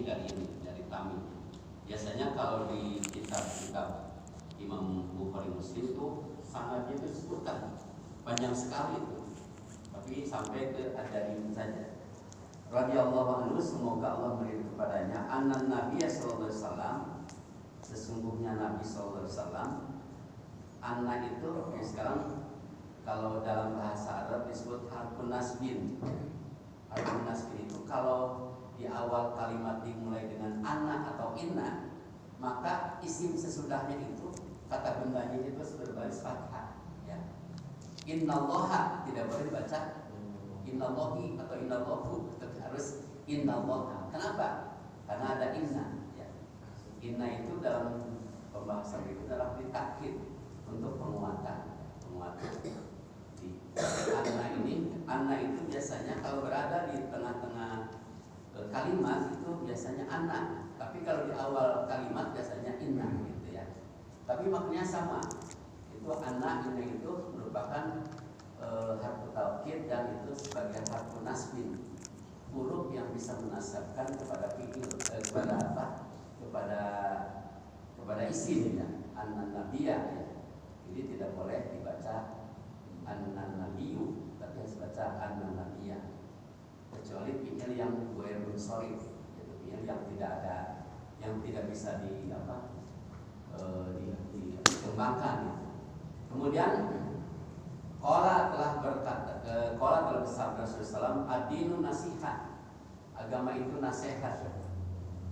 dari Tamim. Biasanya kalau di kitab-kitab Imam Bukhari Muslim tuh sanadnya itu disebutkan panjang sekali itu, tapi sampai ke Ad-Darimi saja. Radhiyallahu anhu, semoga Allah meridhai kepadanya, anna Nabi sallallahu alaihi wasallam, sesungguhnya Nabi sallallahu alaihi wasallam, anna itu sekarang kalau dalam bahasa Arab disebut harfun nasbin. Harfun nasbin itu kalau di awal kalimat dimulai dengan anna atau inna, maka isim sesudahnya itu kata bendanya itu berbaris fathah, ya. Innallaha tidak boleh dibaca innallahi atau innallahu, tapi harus innallaha. Kenapa? Karena ada inna, ya. Inna itu dalam pembahasan itu adalah ditakkid untuk penguatan. Anna itu biasanya kalau berada di tengah-tengah kalimat itu biasanya anna, tapi kalau di awal kalimat biasanya inna, gitu ya. Tapi maknanya sama. Itu anna, inna itu merupakan harfu taukid dan itu sebagai harfu nasbin, huruf yang bisa menasabkan kepada fi'il, kepada apa? Kepada isim, ya. An-nabiyah, ya. Jadi tidak boleh dibaca an-nabiyyu, tapi harus baca an-nabiyah. Kecuali fi'il yang ghairun sharif, yaitu fi'il yang tidak ada, yang tidak bisa dikembangkan, ya. Kemudian Qala telah bersabda Rasulullah SAW, ad-dinu nasihat, agama itu nasihat.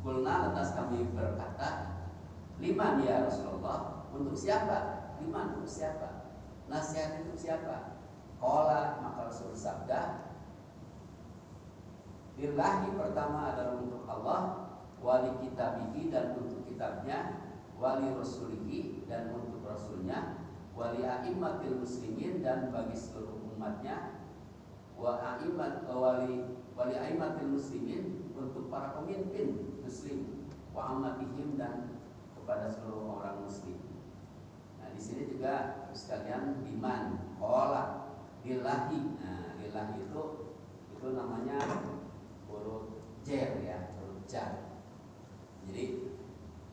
Kulna, lantas kami berkata, liman ya Rasulullah, untuk siapa? Liman, untuk siapa? Nasihat itu siapa? Qala, maka Rasul sabda, lillahi, pertama adalah untuk Allah, wali kitabihi, dan untuk kitabnya, wali rasulihi, dan untuk rasulnya, wali a'immatil muslimin, dan bagi seluruh umatnya, wali a'immatil muslimin, untuk para pemimpin muslim, wa ammatihim, dan kepada seluruh orang muslim. Nah, di sini juga sekalian liman, qala, lillahi. Nah, lillahi itu namanya huruf jar, ya, huruf jar. Jadi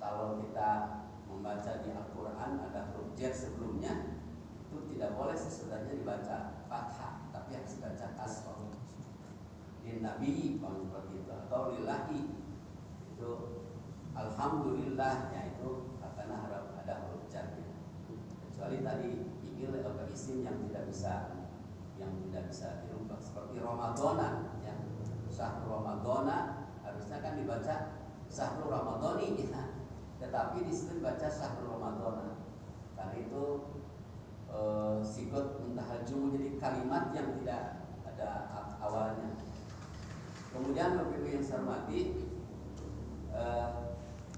kalau kita membaca di Al-Quran ada huruf jar sebelumnya, itu tidak boleh sesudahnya dibaca fathah, tapi harus dibaca kasrah. Lin nabi seperti itu, atau lillahi itu alhamdulillah, ya, itu karena harap ada huruf jarnya. Kecuali tadi fi'il atau isim yang tidak bisa dirubah, seperti Ramadana, ya. Syahrul Ramadana harusnya kan dibaca Syahrul Ramadhani, ya. Tetapi di situ dibaca Syahrul Ramadhana. Karena itu sigot muntahajum menjadi kalimat yang tidak ada awalnya. Kemudian Bapak Ibu yang saya hormati,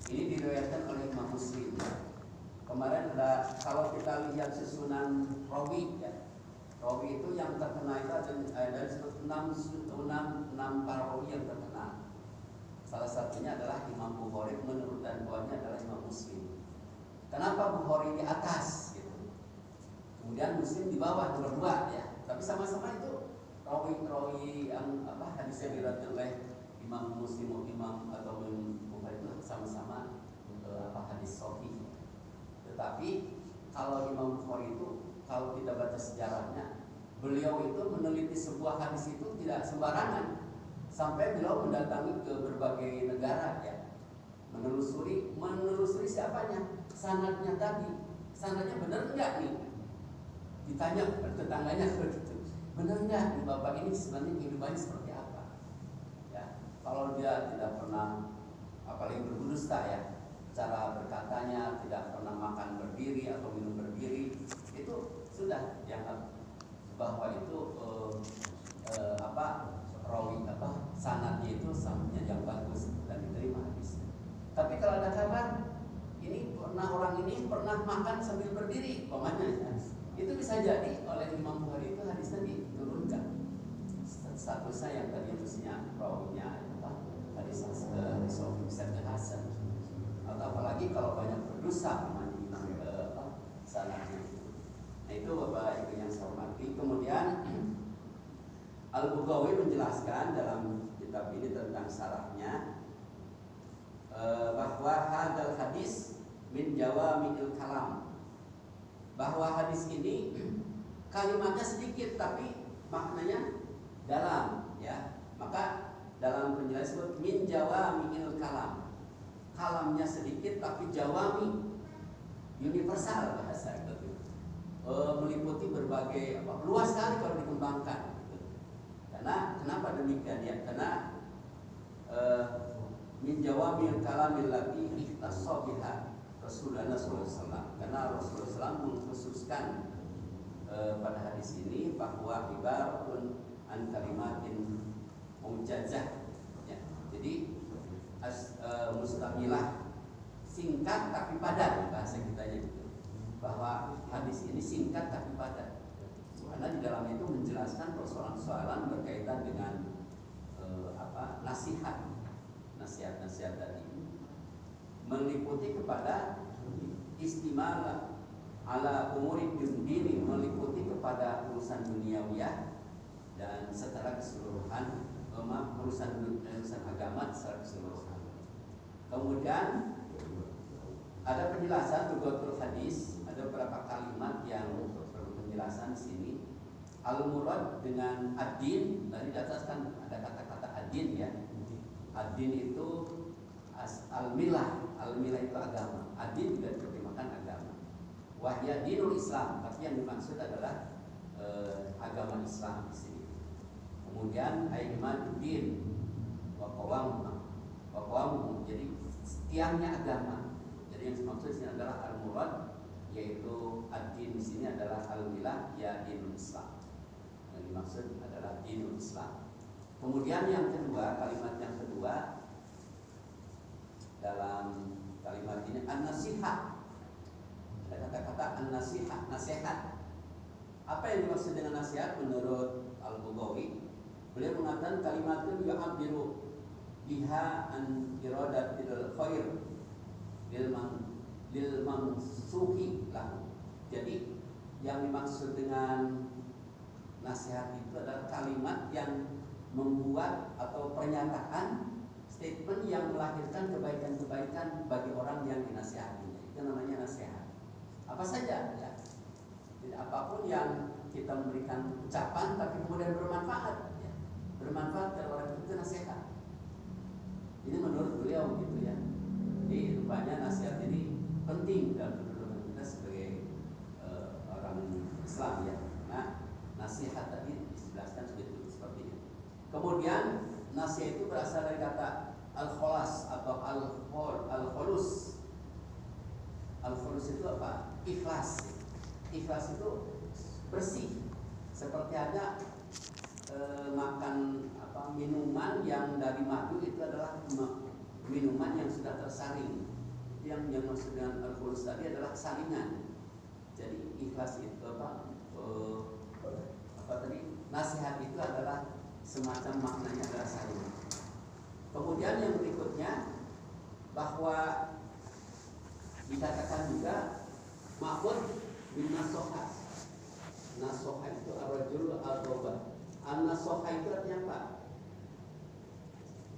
ini diriwayatkan oleh Imam Muslim. Kemarin kalau kita lihat susunan rawi, ya. Rawi itu yang terkenal itu ada enam para rawi yang terkenal. Salah satunya adalah Imam Bukhari, menurut dan bawahnya adalah Imam Muslim. Kenapa Bukhari di atas, gitu? Kemudian Muslim di bawah, nomor 2, ya. Tapi sama-sama itu rawi yang hadisnya diriwayatkan oleh Imam Muslim, Imam Bukhari itu sama-sama hadis sahih. Tetapi kalau Imam Bukhari itu, kalau kita baca sejarahnya, beliau itu meneliti sebuah hadis itu tidak sembarangan. Sampai beliau mendatangi ke berbagai negara, ya, menelusuri siapanya, sanadnya tadi, sanadnya benar enggak nih? Ditanya tetangganya begitu, benar enggak nih bapak ini sebenarnya kehidupannya seperti apa? Ya, kalau dia tidak pernah, apalagi berdusta, ya, cara berkatanya tidak pernah makan berdiri atau minum berdiri, itu sudah dianggap bahwa itu rawi sanadnya itu sanadnya yang bagus dan diterima hadisnya. Tapi kalau ada kabar orang ini pernah makan sambil berdiri, umpamanya, itu bisa jadi oleh Imam Bukhari itu hadisnya diturunkan statusnya yang tadi mestinya rawinya hadis hasan, atau apalagi kalau banyak berdosa sanadnya. Nah, itu Bapak Ibu yang saya hormati. Kemudian Al-Baghawi menjelaskan dalam kitab ini tentang syarahnya, bahwa hadal hadis min jawami'il kalam, bahwa hadis ini kalimatnya sedikit tapi maknanya dalam, ya. Maka dalam penjelasan min jawami'il kalam, kalamnya sedikit tapi jawami, universal bahasa itu, meliputi berbagai luas sekali kalau dikembangkan. Karena kenapa demikian ya? Karena min jawami'il kalamil lati ikhtassa biha Rasulullah SAW, karena Rasulullah SAW mengkhususkan pada hadis ini bahwa ibaratun an kalimatin mujazah, ya. Jadi mustamilah, singkat tapi padat, bahasa kitanya gitu. Bahwa hadis ini singkat tapi padat, karena di dalam itu menjelaskan persoalan-persoalan berkaitan dengan nasihat tadi, meliputi kepada istimalah ala umuri dini, meliputi kepada urusan duniawiyah dan secara keseluruhan, urusan agama secara keseluruhan. Kemudian ada penjelasan tugatul hadis, ada beberapa kalimat yang perlu penjelasan di sini. Al-murad dengan ad-din, tadi diataskan ada kata-kata ad-din, ya. Ad-din itu al-milah, al-milah itu agama. Ad-din juga diterjemahkan agama. Wahya dinul Islam, tapi yang dimaksud adalah agama Islam di sini. Kemudian aimanuddin wa qawamuhu, jadi tiangnya agama. Jadi yang dimaksud di sini adalah al-murad, yaitu ad-din di sini adalah al-milah, ya dinul Islam. Yang dimaksud adalah dinul Islam. Kemudian yang kedua, kalimat yang kedua dalam kalimat ini an-nasihat. Ada kata-kata an-nasihat, nasihat. Apa yang dimaksud dengan nasihat menurut Al-Baghawi? Beliau mengatakan kalimatun yu'abbiru biha an iradatil khair lil mamsuhi lahu. Jadi yang dimaksud dengan nasihat itu adalah kalimat yang membuat atau pernyataan, statement yang melahirkan kebaikan-kebaikan bagi orang yang dinasihatinya. Itu namanya nasihat. Apa saja, ya. Tidak apapun yang kita memberikan ucapan tapi kemudian bermanfaat, ya. Bermanfaat dari orang itu nasihat. Ini menurut beliau gitu, ya. Jadi rupanya nasihat ini penting dalam kehidupan kita sebagai orang Islam, ya. Nah, nasihat tadi dijelaskan seperti itu. Kemudian nasihat itu berasal dari kata al-kholas atau al-kholus. Al-kholus itu apa? Ikhlas. Ikhlas itu bersih. Seperti ada makan minuman yang dari madu, itu adalah minuman yang sudah tersaring. Yang maksud dengan al-kholus tadi adalah saringan. Jadi ikhlas itu tadi? Nasihat itu adalah semacam maknanya adalah saringan. Kemudian yang berikutnya bahwa dikatakan juga ma'khud bin nasoha. Nasoha itu ar-rajul al-toba. An-nasoha itu artinya apa?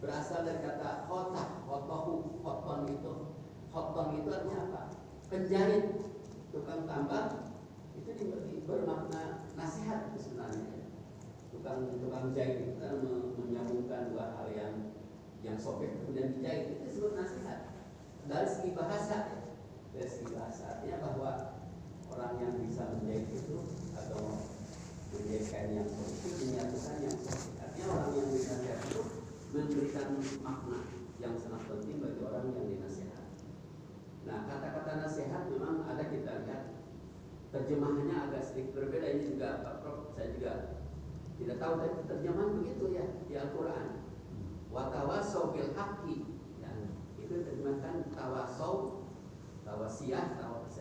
Berasal dari kata khotah, khotohu, khoton itu. Khoton itu artinya apa? Penjahit, tukang tambal. Itu bermakna nasihat itu sebenarnya. Tukang jahit itu kan menyambungkan dua hal yang sobek kemudian dijahit, itu disebut nasihat. Dari segi bahasa, ya. Dari segi bahasa artinya bahwa orang yang bisa menjahit itu atau menjahitkan yang sobek, menyatukan yang sobek. Artinya orang yang dinasihat itu memberikan makna yang sangat penting bagi orang yang dinasihat. Nah, kata-kata nasihat memang ada, kita lihat terjemahannya agak sedikit berbeda. Ini juga Pak Prof, saya juga tidak tahu, tapi terjemahan begitu, ya, di Al-Quran. Wa tawassaw bil haqqi, ya, itu terjemahkan tawasiyah,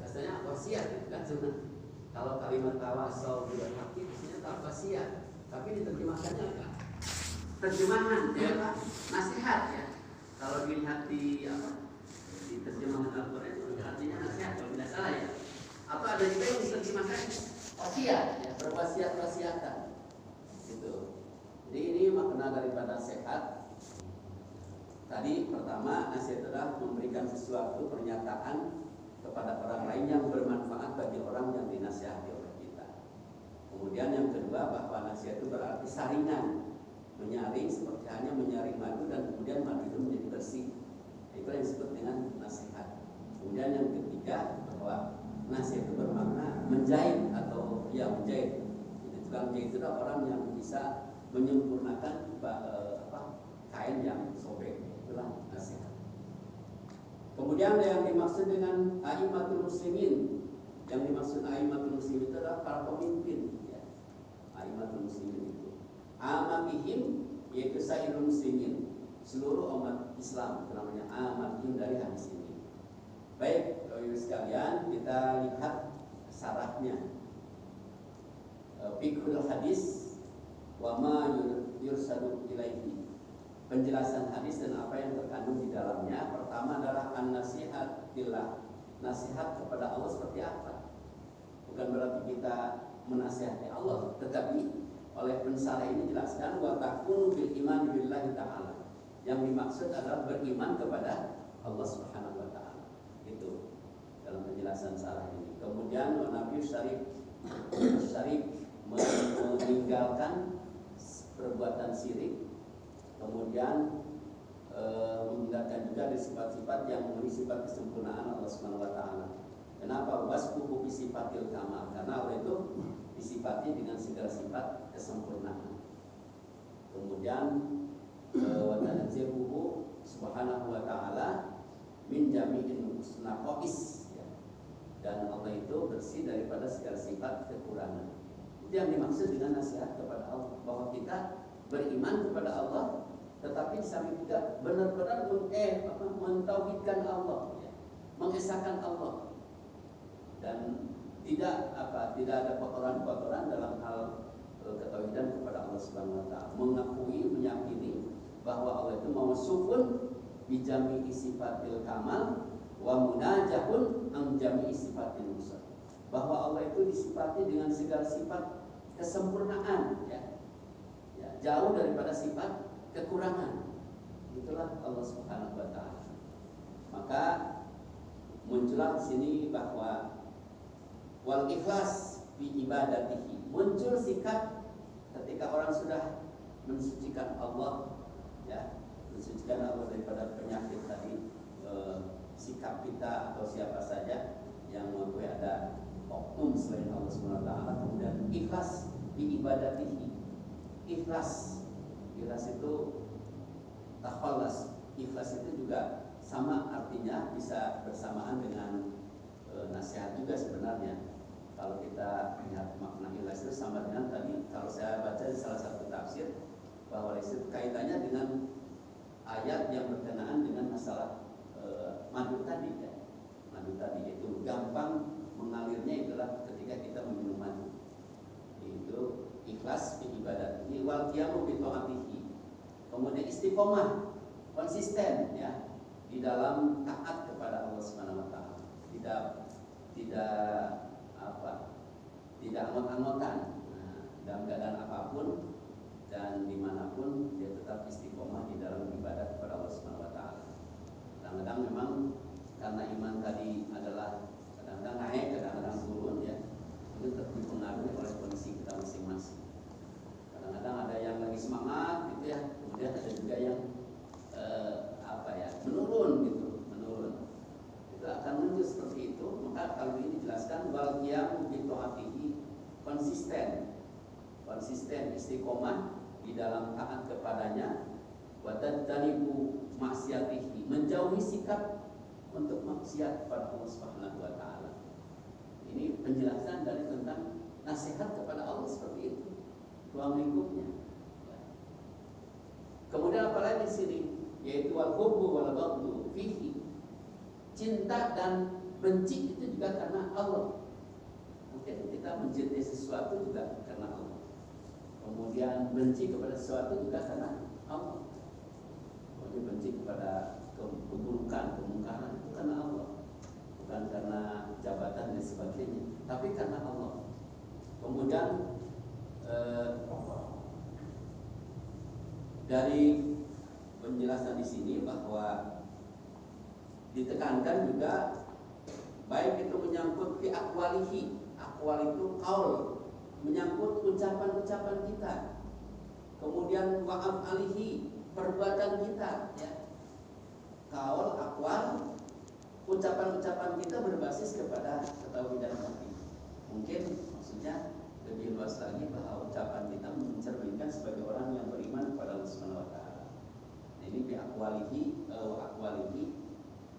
asalnya wasiat, kan sebenarnya. Kalau kalimat tawassaw bil haqqi maksudnya tawasiyah, tapi diterjemahkannya apa? Terjemahan, ya, Pak, nasihat, ya. Kalau dilihat di terjemahan Al-Quran itu artinya nasihat, kalau tidak salah, ya. Atau ada juga yang diterjemahkan wasiat, ya, berwasiat-wasiatan. Gitu. Jadi ini makna daripada nasihat. Tadi pertama, nasihat adalah memberikan sesuatu pernyataan kepada orang lain yang bermanfaat bagi orang yang dinasihati oleh kita. Kemudian yang kedua, bahwa nasihat itu berarti saringan, menyaring seperti hanya menyaring madu dan kemudian madu itu menjadi bersih. Itu yang disebut dengan nasihat. Kemudian yang ketiga, bahwa nasihat itu bermakna menjahit atau menjahit. Jadi tukang jahit itu adalah orang yang bisa menyempurnakan kain yang sobek. Itulah nasihat. Kemudian yang dimaksud dengan a'immatul muslimin, yang dimaksud a'immatul muslimin itu adalah para pemimpin, ya. A'immatul muslimin itu amatihim, yaitu sairul muslimin, seluruh umat Islam, itu namanya amatihim dari hadis ini. Baik, Bapak Ibu sekalian, kita lihat syaratnya. Fiqhul hadis wa ma yursadu ilaihi. Penjelasan hadis dan apa yang terkandung di dalamnya. Pertama adalah an-nasihat billah. Nasihat kepada Allah seperti apa? Bukan berarti kita menasihati Allah, tetapi oleh pensyarah ini jelaskan wa takunu bil iman billahi ta'ala. Yang dimaksud adalah beriman kepada Allah Subhanahu wa taala. Itu dalam penjelasan syarah ini. Kemudian Nabi Syarif meninggalkan perbuatan syirik. Kemudian meninggalkan juga dari sifat-sifat yang memenuhi sifat kesempurnaan Allah Subhanahu wa taala. Kenapa? Wasfuhu bi sifatil kamal. Karena Allah itu disifati dengan segala sifat kesempurnaan. Kemudian wa tanazzahu subhanahu wa ta'ala min jami'in naqais, ya. Dan Allah itu bersih daripada segala sifat kekurangan. Itu yang dimaksud dengan nasihat kepada Allah, bahwa kita beriman kepada Allah, tetapi saling juga benar-benar mentauhidkan Allah, ya. Mengesahkan Allah, dan tidak ada kotoran-kotoran dalam hal ketauhidan kepada Allah Subhanahu wa taala. Mengakui, meyakini bahwa Allah itu mausufun bi jami'i sifatil kamal wa munajahun an jami'i sifatil nusr. Bahwa Allah itu disifati dengan segala sifat kesempurnaan, ya. Ya, jauh daripada sifat kekurangan. Itulah Allah Subhanahu wa taala. Maka muncullah di sini bahwa wal ikhlas bi ibadatihi. Muncul sikap ketika orang sudah mensucikan Allah, ya, mensucikan Allah daripada penyakit tadi, sikap kita atau siapa saja yang mengakui ada oknum selain Allah Subhanahu wa taala. Kemudian ikhlas bi ibadatihi. Ikhlas itu takhallas. Ikhlas itu juga sama artinya, bisa bersamaan dengan nasihat juga sebenarnya. Kalau kita lihat makna ikhlas itu sama dengan tadi, kalau saya baca di salah satu tafsir, bahwa itu kaitannya dengan ayat yang berkenaan dengan masalah madu tadi, ya. Madu tadi itu gampang mengalirnya itulah ketika kita meminum madu. Itu ikhlas di ibadat ini, wal qiyamu bi taatihi. Kemudian istiqomah, konsisten, ya, di dalam taat kepada Allah Subhanahu wa taala. Tidak anggot-anggotan, dalam keadaan apapun dan dimanapun dia tetap istiqomah di dalam ibadah kepada Allah Subhanahu wa taala. Kadang-kadang memang karena iman tadi adalah kadang-kadang naik, kadang-kadang turun, ya. Itu dipengaruhi oleh kondisi kita masing-masing. Kadang-kadang ada yang lagi semangat gitu, ya. Kemudian ada juga yang menurun gitu, menurun. Itu akan muncul seperti itu. Maka kalau ini dijelaskan wal qiyamu bi taatihi, konsisten istiqomah di dalam taat kepadanya, wa tadtanibu maksiatihi, menjauhi sikap untuk maksiat kepada Allah Subhanahu wa taala. Ini penjelasan dari tentang nasihat kepada Allah seperti itu, ruang lingkupnya. Kemudian apalagi di sini, yaitu wal hubbu wal baghdhu fihi. Cinta dan benci itu juga karena Allah. Mungkin kita mencintai sesuatu juga karena Allah. Kemudian benci kepada sesuatu juga karena Allah. Kemudian benci kepada keburukan, kemungkaran itu karena Allah. Bukan karena jabatan dan sebagainya, tapi karena Allah. Kemudian dari penjelasan di sini bahwa ditekankan juga baik itu menyangkut fi aqwalihi, aqwal itu qaul, menyangkut ucapan-ucapan kita, kemudian wa af'alihi, perbuatan kita, ya. Qaul, aqwal, ucapan-ucapan kita berbasis kepada ketauhidan hati. Mungkin maksudnya lebih luas lagi bahwa ucapan kita mencerminkan sebagai orang yang beriman kepada Allah Subhanahu wa taala. Ini bi aqwalihi wa aqwalihi,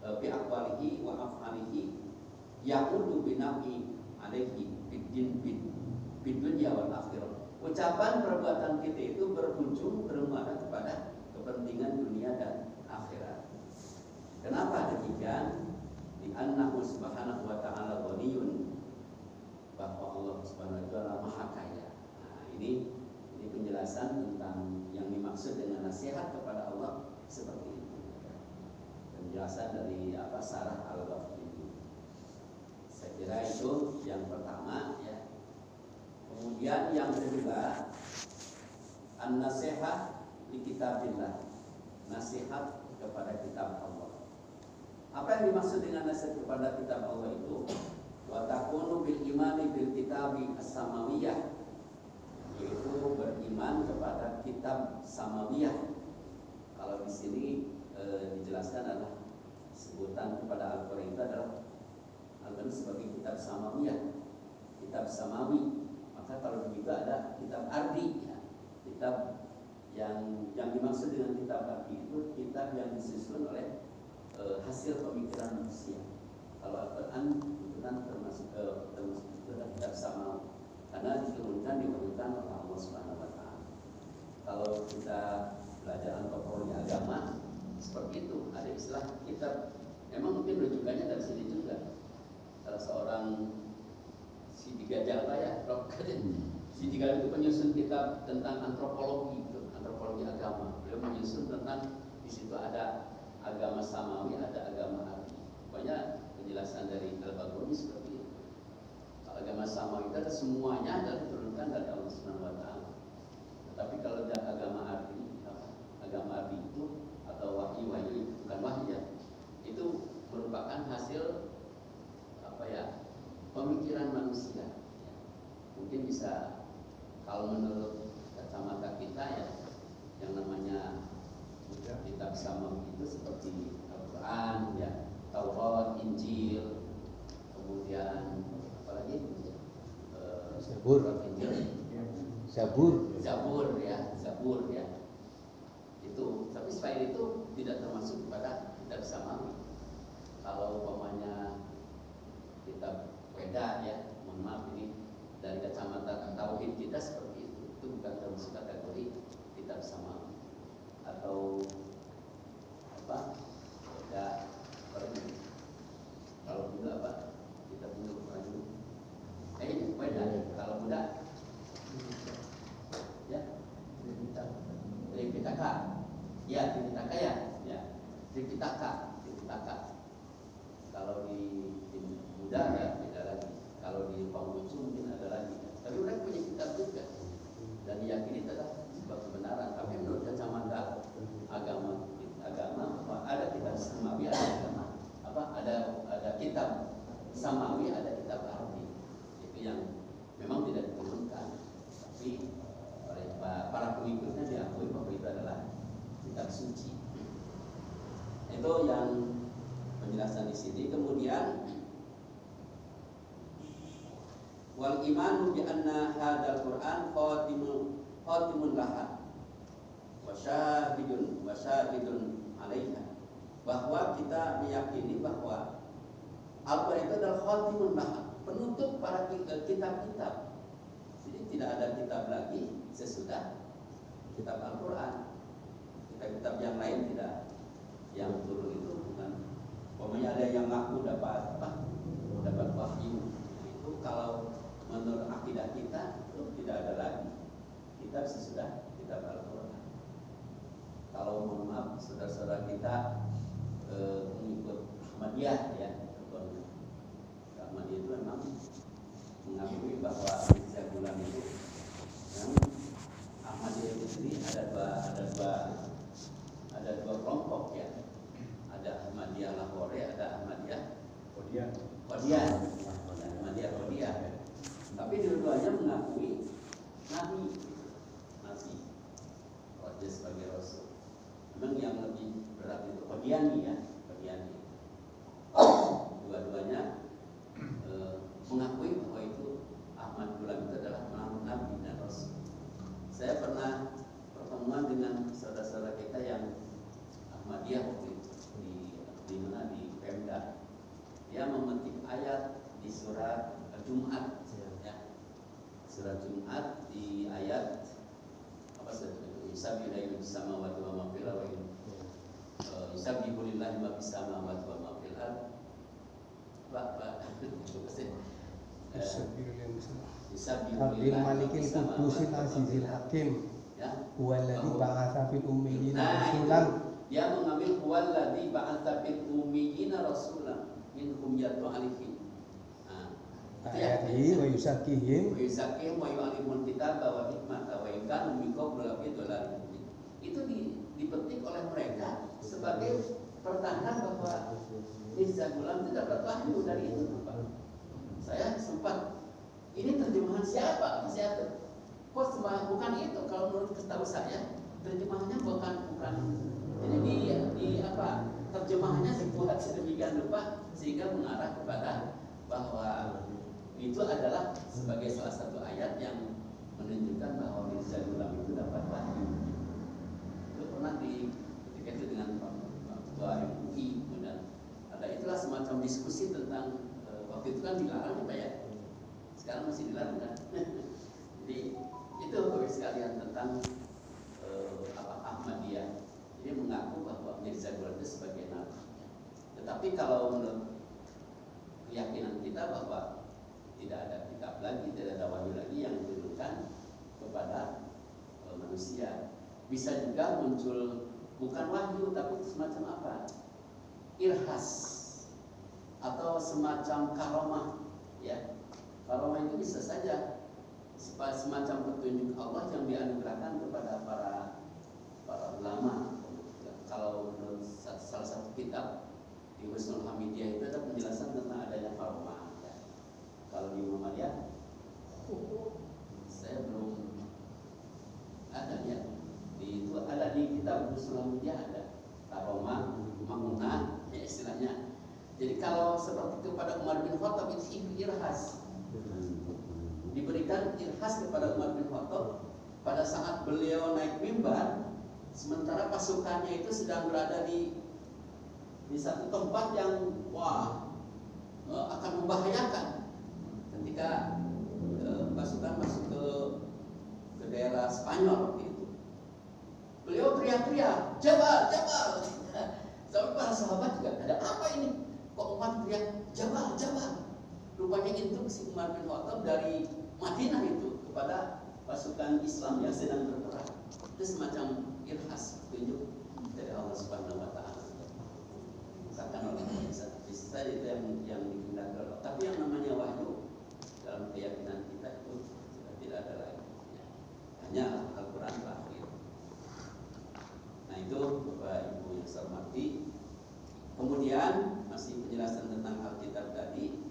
bi aqwalihi wa af'alihi ya'udu binafi alaihi bid dunya wal akhirah. Ucapan perbuatan kita itu berujung bermuara kepada kepentingan dunia dan akhirat. Kenapa demikian? Di annahu subhanahu wa ta'ala ghaniyun, bahwa Allah Subhanahu wa ta'ala maha kaya. Nah, ini penjelasan tentang yang dimaksud dengan nasihat kepada Allah seperti itu. Penjelasan dari Sarah Al-Ghaffi ini. Saya kira itu yang pertama, ya. Kemudian yang kedua, an-nasihat di kitabillah, nasihat kepada kitab Allah. Apa yang dimaksud dengan nasihat kepada kitab Allah itu? Wa takunu bil imani bil kitabi as-samawiyah, yaitu beriman kepada kitab samawiyah. Kalau di sini dijelaskan adalah sebutan kepada Al-Qur'an itu adalah Al-Qur'an sebagai kitab samawiyah, kitab samawi. Maka kalau begitu ada kitab ardi, ya. Kitab yang dimaksud dengan kitab ardi itu kitab yang disusun oleh hasil pemikiran manusia. Kalau Al-Quran itu kan termasuk kitab samawi karena diturunkan oleh Allah Subhanahu wa taala. Kalau kita belajar antropologi agama seperti itu, ada istilah kitab. Memang mungkin rujukannya dari sini juga. Salah seorang Sidiga Jalpa, ya, Sidiga itu penyusun kitab tentang antropologi agama. Beliau menyusun tentang di situ ada agama samawi, ada agama ardi. Pokoknya penjelasan dari Al-Baghawi seperti itu. Agama samawi itu ada semuanya adalah diturunkan dari Allah Subhanahu wa taala. Tetapi kalau ada agama ardi itu atau wahyu bukan wahyu, ya. Itu merupakan hasil pemikiran manusia. Mungkin bisa kalau menurut kacamata kita, ya, yang namanya kitab samawi itu seperti Al-Quran, ya, Taurat, Injil, kemudian apalagi Zabur, ya. Itu, tapi selain itu tidak termasuk kepada kitab samawi. Kalau umpamanya kitab Weda, ya, mohon maaf ini dari kacamata tauhid kita seperti itu bukan termasuk kategori kitab samawi. Atau Weda pergi. Kalau muda kita punya pergi. Weda. Kalau muda, ya, Tripitaka. Ya, Tripitaka, ya. Tripitaka. Kalau di muda, ya, beda lagi. Kalau di Konghucu mungkin ada lagi. Tapi mereka punya kitab juga dan diyakini adalah sebuah kebenaran. Tapi menurut kacamata agama ada kitab samawi, ada kitab samawi, ada kitab ardi. Itu yang memang tidak diturunkan, tapi oleh para pengikutnya diakui bahwa itu adalah kitab suci. Itu yang penjelasan di sini. Kemudian wal imanu bi anna hadzal Qur'an khatimun laha wa syahidun 'alaiha, bahwa kita meyakini bahwa Al-Qur'an itu adalah khatimun laha, penutup para kitab-kitab. Jadi tidak ada kitab lagi sesudah kitab Al-Qur'an. Kitab-kitab yang lain tidak, yang turun itu bukan. Pokoknya ada yang ngaku dapat wahyu. Itu kalau menurut akidah kita itu tidak ada lagi kitab sesudah kitab Al-Quran. Kalau mohon maaf saudara-saudara kita mengikut Ahmadiyah, ya, Ahmadiyah itu memang mengakui bahwa Mirza Ghulam itu, yang Ahmadiyah itu sendiri ada ada dua kelompok ya. Ada Ahmadiyah Lahore, ada Ahmadiyah Qadian. Ahmadiyah Qadian. Tapi dua-duanya mengakui Nabi Raja sebagai Rasul. Memang yang lebih berat itu Qadiani ya, Qadiani. Dua-duanya mengakui bahwa itu Ahmad Gulam itu adalah Nabi dan Rasul. Saya pernah pertemuan dengan saudara-saudara kita yang Ahmadiyah waktu itu di mana di Pemda. Dia memetik ayat di surat Jumat ya. Surat Jumat di ayat apa saja itu Isabillahi samawati wa ma fil ardi. Isabbihulillahi ma fis samawati wa ma fil ardi. Abdul Malikil Qudusil Azizil Hakim. Huwaladzi ba'atsa fil ummiyina rasulan. Dia mengambil huwaladzi ba'atsa fil ummiyina rasulan minhum yatlu alaihim. Ayat ini wa yusakkihim wa yu'allimul kitaba wa hikmata wa in kanu min qablu lafi dhalalin mubin. Itu dipetik oleh mereka sebagai pertanda bahwa Mirza Ghulam itu dapat wahyu dari itu, Pak. Saya sempat, ini terjemahan siapa? Kok bukan itu? Kalau menurut ketahu saya, terjemahannya bukan. Jadi di apa? Terjemahannya dibuat sedemikian rupa sehingga mengarah kepada bahwa itu adalah sebagai salah satu ayat yang menunjukkan bahwa Mirza Ghulam itu dapat wahyu. Itu pernah ketika itu dengan Pak Ketua MUI, kemudian ada itulah semacam diskusi tentang waktu itu kan dilarang Pak ya. Sekarang masih dilarang kan. Jadi itu Bapak sekalian tentang Ahmadiyah. Jadi mengaku bahwa Mirza Ghulam itu sebagai nabi. Tetapi kalau menurut keyakinan kita bahwa tidak ada kitab lagi, tidak ada wahyu lagi yang ditujukan kepada manusia. Bisa juga muncul bukan wahyu tapi semacam apa? Irhas atau semacam karomah ya. Karomah itu bisa saja semacam petunjuk Allah yang dianugerahkan kepada para ulama. Kalau menurut salah satu kitab di Husnul Hamidiyah itu ada penjelasan tentang adanya karomah ya. Kalau di Muhammadiyah saya belum ada ya. Itu ada di kitab Husnul Hamidiyah ada karomah, mangunah ya istilahnya. Jadi kalau seperti kepada Umar bin Khattab itu irhas. Diberikan irhas kepada Umar bin Khattab pada saat beliau naik mimbar, sementara pasukannya itu sedang berada di satu tempat yang akan membahayakan. Ketika pasukan masuk ke daerah Spanyol gitu, beliau teriak-teriak, Jabal. Sampai para sahabat juga, ada apa ini? Kok Umar teriak Jabal? Rupanya itu si Umar bin Khattab dari Madinah itu kepada pasukan Islam yang sedang berperang. Itu semacam irhas, petunjuk dari Allah Subhanahu wa taala. Bukan oleh manusia, bisa itu yang dikehendaki Allah. Tapi yang namanya wahyu dalam keyakinan kita itu sudah tidak ada lagi. Ya. Hanya Al-Quran terakhir. Nah itu Bapak Ibu yang saya hormati. Kemudian masih penjelasan tentang Alkitab tadi.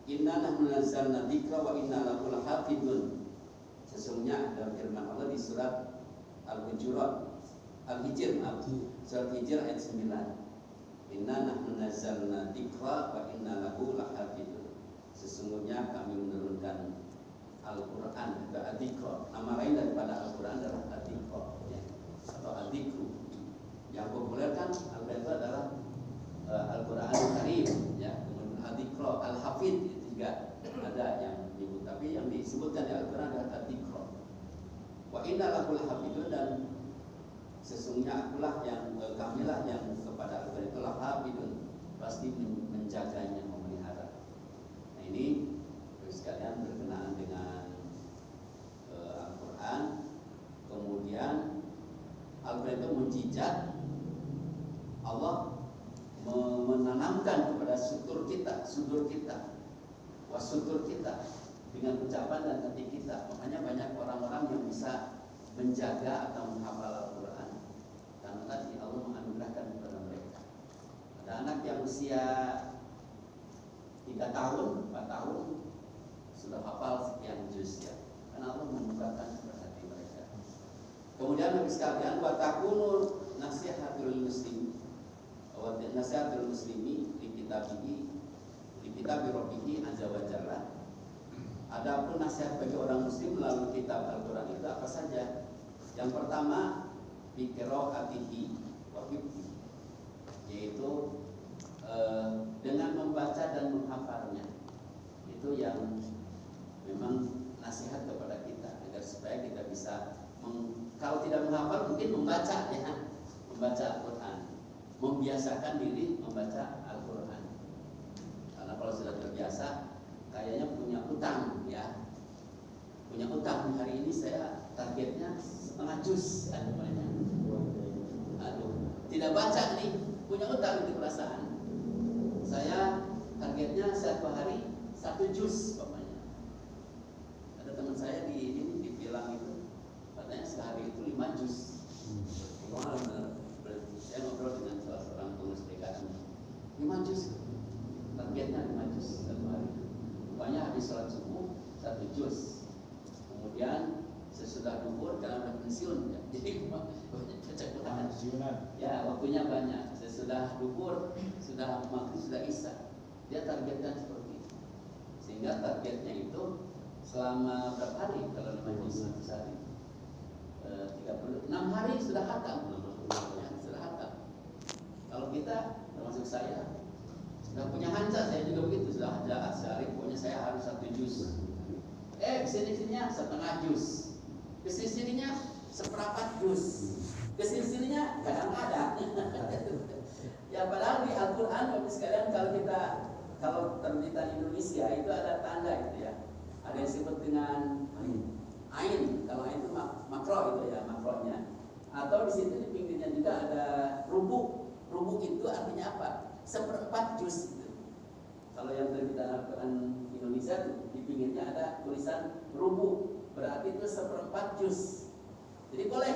Inna nahnu nazzalna dzikra wa inna lahu lahafidun. Sesungguhnya ada firman Allah di surat Al-Hijr, surat Hijr ayat 9. Inna nahnu nazzalna dzikra wa inna lahu lahafidun. Sesungguhnya kami menurunkan Al-Qur'an, Ad-Dzikra. Nama lain daripada Al-Qur'an adalah Ad-Dzikra ya, atau Ad-Dzikru. Yang populer kan Al-Qur'an itu adalah Al-Qur'an Karim ya, kemudian Ad-Dzikra, Al-Hafid itu juga ada yang menyebut, tapi yang disebutkan di Al-Qur'an adalah Ad-Dzikra. Wa inna lahu lahafidun, dan sesungguhnya akulah yang kamilah yang kepada Al-Qur'an itu lahafidun, pasti menjaganya, memelihara. Nah ini sekalian berkenaan dengan Al-Quran. Kemudian Al-Quran itu mujizat Allah menanamkan kepada sudur kita wasudur kita dengan ucapan dan hati kita. Makanya banyak orang-orang yang bisa menjaga atau menghafal Al-Quran, karena tadi Allah menganugerahkan kepada mereka. Ada anak yang usia 3 tahun, 4 tahun sudah hafal sekian juz ya, karena Allah membukakan kepada hati mereka. Kemudian habis sekalian, wa takunu nasihatul muslim, wa nasihatul muslimi li kitabi rabbih azza wa jalla. Adapun nasihat bagi orang muslim melalui kitab Al-Quran itu apa saja? Yang pertama, bi qiraatihi wa hifdhihi, yaitu dengan membaca dan menghafalnya. Itu yang memang nasihat kepada kita, agar supaya kita bisa kalau tidak menghafal mungkin membaca ya, membaca Al-Quran, membiasakan diri membaca Al-Quran. Karena kalau sudah terbiasa, kayaknya punya utang ya, punya utang. Hari ini saya targetnya setengah juz, aduh, tidak baca nih, punya utang itu perasaan. Saya targetnya satu hari 1 juz pokoknya. Ada teman saya di Pilang itu, katanya sehari itu 5 juz. Saya ngobrol dengan salah seorang pengurus PKN, 5 juz, targetnya 5 juz satu hari. Rupanya habis sholat subuh 1 juz. Kemudian sesudah duhur karena udah pensiun ya, jadi pensiunan. Ya, waktunya banyak. Sesudah duhur, sudah maghrib, sudah isya. Dia targetkan seperti itu. Sehingga targetnya itu selama berapa hari kalau 5 juz satu hari? 36 hari sudah hatam. Ya, sudah hatam. Kalau kita termasuk saya sudah punya hancah, saya juga begitu, sudah ada sehari pokoknya saya harus 1 juz. Kesini-sininya setengah juz, kesini-sininya seperempat juz, kesini-sininya kadang-kadang. Ya padahal di Al-Quran Bapak sekalian, kalau terbitan Indonesia itu ada tanda itu ya, ada yang disebut dengan ain. Kalau ain itu makro itu ya, makronya. Atau di situ di pinggirnya juga ada rubuk. Rubuk itu artinya apa? Seperempat juz itu. Kalau yang terbitan Al-Quran Indonesia tuh, di pinggirnya ada tulisan rubuk, berarti itu seperempat juz. Jadi boleh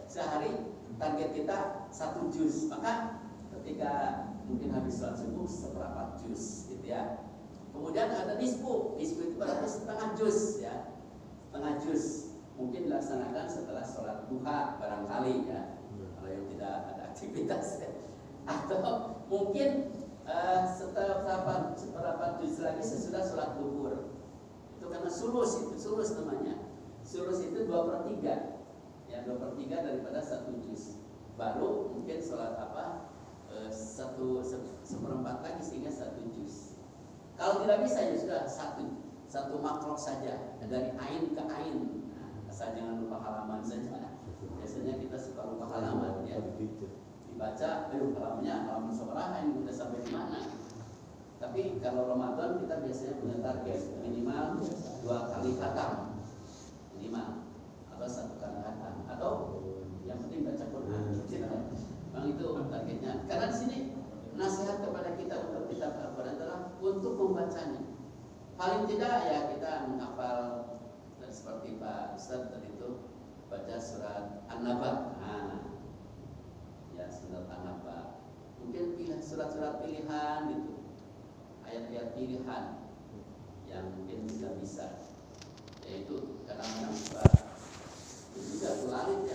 sehari target kita 1 juz, maka ketika mungkin habis sholat subuh seperempat juz gitu ya. Kemudian ada nisfu itu berarti setengah juz ya, setengah juz. Mungkin dilaksanakan setelah sholat duha barangkali ya, kalau yang tidak ada aktivitas ya. Atau mungkin setelah seperempat juz lagi sesudah sholat duhur. Itu karena sulus, itu sulus namanya. Sulus itu 2/3 ya, 2/3 daripada 1 juz. Baru mungkin sholat seperempat lagi sehingga 1 juz. Kalau tidak bisa ya sudah satu makro saja, dari ain ke ain. Asal jangan lupa halaman saja. Biasanya kita suka lupa halaman ya. Dibaca, halaman seberapa ini udah sampai di mana? Tapi kalau Ramadan kita biasanya punya target minimal 2 kali khatam minimal, atau 1 kali khatam, atau yang penting baca Quran. Memang itu targetnya. Karena di sini nasihat kepada kita untuk kitab Al-Quran adalah untuk membacanya. Paling tidak ya kita menghafal seperti Pak Ustadz tadi itu, baca surat An-Naba. Ya surat An-Naba. Mungkin surat-surat pilihan gitu, ayat-ayat pilihan yang mungkin bisa, yaitu kadang-kadang juga tulalit ya,